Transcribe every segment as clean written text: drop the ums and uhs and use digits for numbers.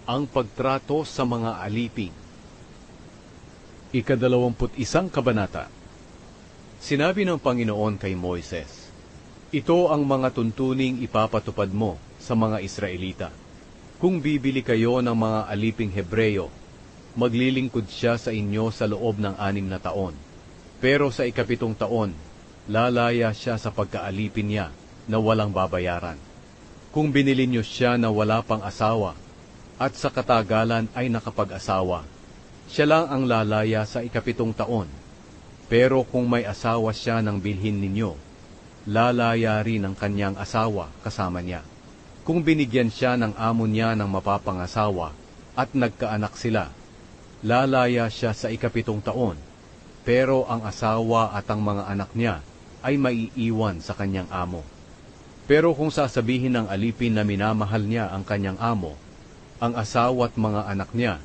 Ang pagtrato sa mga alipin. Ika-21 kabanata. Sinabi ng Panginoon kay Moises, "Ito ang mga tuntuning ipapatupad mo sa mga Israelita. Kung bibili kayo ng mga aliping Hebreyo, maglilingkod siya sa inyo sa loob ng 6 na taon. Pero sa ika-7 taon, lalaya siya sa pagkaalipin niya na walang babayaran. Kung binili niyo siya na wala pang asawa, at sa katagalan ay nakapag-asawa, siya lang ang lalaya sa ika-7 taon. Pero kung may asawa siya nang bilhin ninyo, lalaya rin ang kanyang asawa kasama niya. Kung binigyan siya ng amo niya ng mapapangasawa at nagkaanak sila, lalaya siya sa ika-7 taon. Pero ang asawa at ang mga anak niya ay maiiwan sa kanyang amo. Pero kung sasabihin ng alipin na minamahal niya ang kanyang amo, ang asawa at mga anak niya,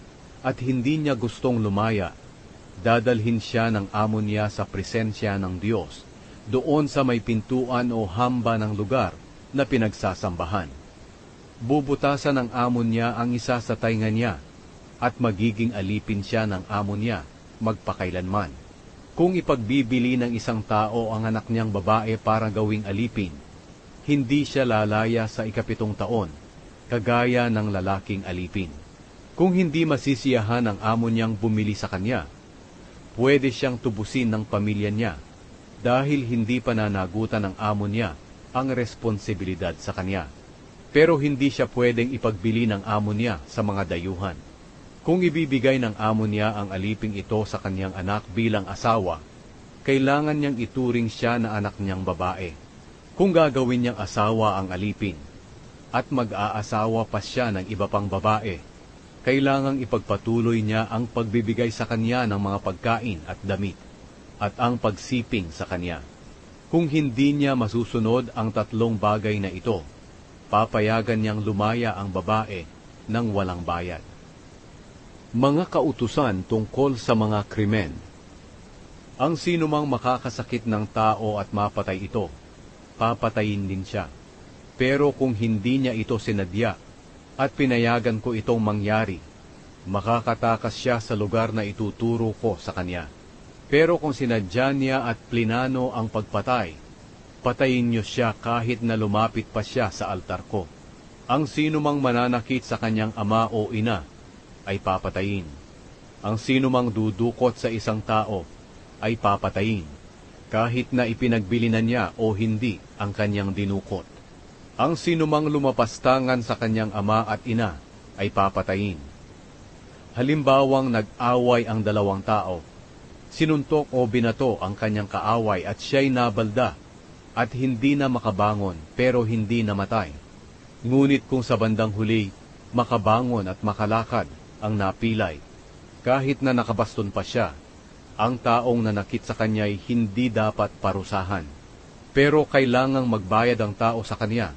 at hindi niya gustong lumaya, dadalhin siya ng amo niya sa presensya ng Diyos, doon sa may pintuan o hamba ng lugar na pinagsasambahan. Bubutasan ng amo niya ang isa sa tainga niya, at magiging alipin siya ng amo niya magpakailanman. Kung ipagbibili ng isang tao ang anak niyang babae para gawing alipin, hindi siya lalaya sa ika-7 taon, kagaya ng lalaking alipin. Kung hindi masisiyahan ng amo niyang bumili sa kanya, pwede siyang tubusin ng pamilya niya dahil hindi pananagutan ng amo niya ang responsibilidad sa kanya. Pero hindi siya pwedeng ipagbili ng amo niya sa mga dayuhan. Kung ibibigay ng amo niya ang aliping ito sa kanyang anak bilang asawa, kailangan niyang ituring siya na anak niyang babae. Kung gagawin niyang asawa ang alipin, at mag-aasawa pa siya ng iba pang babae, kailangang ipagpatuloy niya ang pagbibigay sa kanya ng mga pagkain at damit, at ang pagsiping sa kanya. Kung hindi niya masusunod ang 3 bagay na ito, papayagan niyang lumaya ang babae ng walang bayad. Mga kautusan tungkol sa mga krimen. Ang sinumang makakasakit ng tao at mapatay ito, papatayin din siya. Pero kung hindi niya ito sinadya at pinayagan ko itong mangyari, makakatakas siya sa lugar na ituturo ko sa kanya. Pero kung sinadya niya at plinano ang pagpatay, patayin niyo siya kahit na lumapit pa siya sa altar ko. Ang sinumang mananakit sa kanyang ama o ina ay papatayin. Ang sinumang dudukot sa isang tao ay papatayin, kahit na ipinagbili na niya o hindi ang kanyang dinukot. Ang sinumang lumapastangan sa kanyang ama at ina ay papatayin. Halimbawang nag-away ang 2 tao, sinuntok o binato ang kanyang kaaway at siya'y nabalda at hindi na makabangon pero hindi namatay. Ngunit kung sa bandang huli, makabangon at makalakad ang napilay, kahit na nakabaston pa siya, ang taong nanakit sa kanya'y hindi dapat parusahan. Pero kailangang magbayad ang tao sa kanya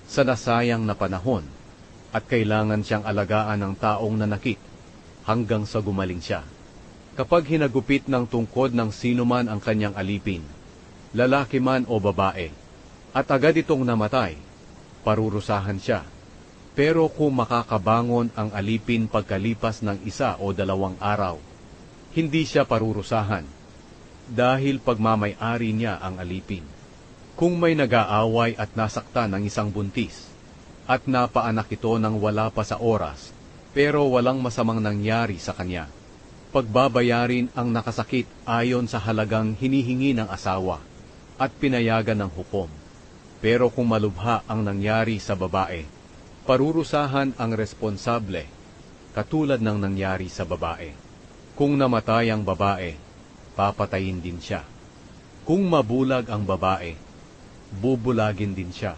sa nasayang na panahon, at kailangan siyang alagaan ng taong nanakit hanggang sa gumaling siya. Kapag hinagupit ng tungkod ng sinuman ang kanyang alipin, lalaki man o babae, at agad itong namatay, parurusahan siya. Pero kung makakabangon ang alipin pagkalipas ng 1 o 2 araw, hindi siya parurusahan, dahil pagmamay-ari niya ang alipin. Kung may nag-aaway at nasaktan ng isang buntis, at napaanak ito nang wala pa sa oras, pero walang masamang nangyari sa kanya, pagbabayarin ang nakasakit ayon sa halagang hinihingi ng asawa, at pinayagan ng hukom. Pero kung malubha ang nangyari sa babae, parurusahan ang responsable, katulad ng nangyari sa babae. Kung namatay ang babae, papatayin din siya. Kung mabulag ang babae, bubulagin din siya.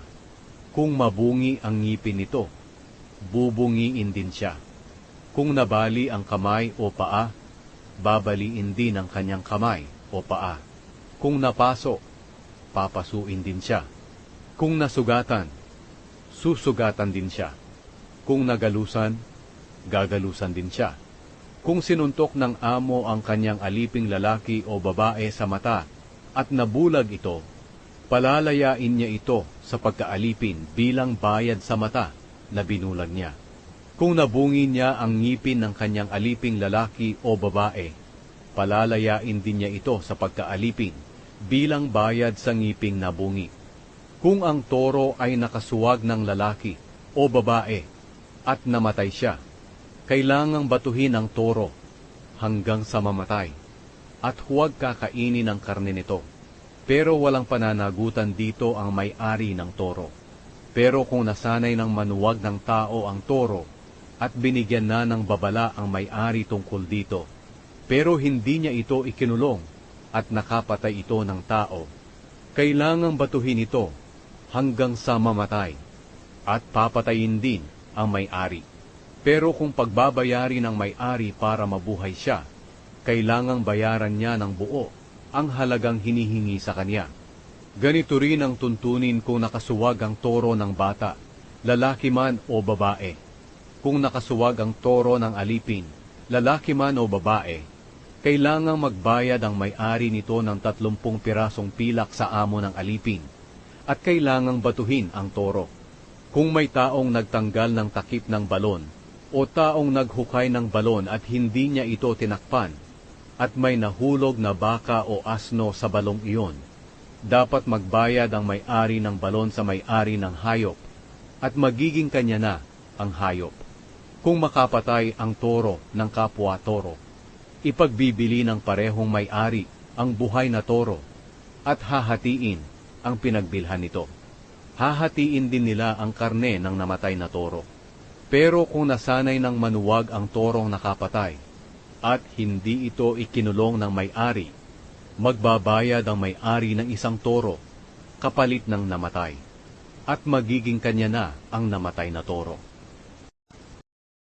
Kung mabungi ang ngipin nito, bubungiin din siya. Kung nabali ang kamay o paa, babaliin din ang kanyang kamay o paa. Kung napaso, papasuin din siya. Kung nasugatan, susugatan din siya. Kung nagalusan, gagalusan din siya. Kung sinuntok ng amo ang kanyang aliping lalaki o babae sa mata at nabulag ito, palalayain niya ito sa pagkaalipin bilang bayad sa mata na binulag niya. Kung nabungi niya ang ngipin ng kanyang aliping lalaki o babae, palalayain din niya ito sa pagkaalipin bilang bayad sa ngiping nabungi. Kung ang toro ay nakasuwag ng lalaki o babae at namatay siya, kailangang batuhin ang toro hanggang sa mamatay at huwag kakainin ang karne nito. Pero walang pananagutan dito ang may-ari ng toro. Pero kung nasanay ng manuwag ng tao ang toro at binigyan na ng babala ang may-ari tungkol dito, pero hindi niya ito ikinulong at nakapatay ito ng tao, kailangang batuhin ito hanggang sa mamatay at papatayin din ang may-ari. Pero kung pagbabayari ng may-ari para mabuhay siya, kailangang bayaran niya ng buo ang halagang hinihingi sa kanya. Ganito rin ang tuntunin kung nakasuwag ang toro ng bata, lalaki man o babae. Kung nakasuwag ang toro ng alipin, lalaki man o babae, kailangang magbayad ang may-ari nito ng 30 pirasong pilak sa amo ng alipin, at kailangang batuhin ang toro. Kung may taong nagtanggal ng takip ng balon, o taong naghukay ng balon at hindi niya ito tinakpan, at may nahulog na baka o asno sa balong iyon, dapat magbayad ang may-ari ng balon sa may-ari ng hayop, at magiging kanya na ang hayop. Kung makapatay ang toro ng kapwa-toro, ipagbibili ng parehong may-ari ang buhay na toro, at hahatiin ang pinagbilhan nito. Hahatiin din nila ang karne ng namatay na toro. Pero kung nasanay ng manuwag ang torong nakapatay, at hindi ito ikinulong ng may-ari, magbabayad ang may-ari ng isang toro kapalit ng namatay, at magiging kanya na ang namatay na toro.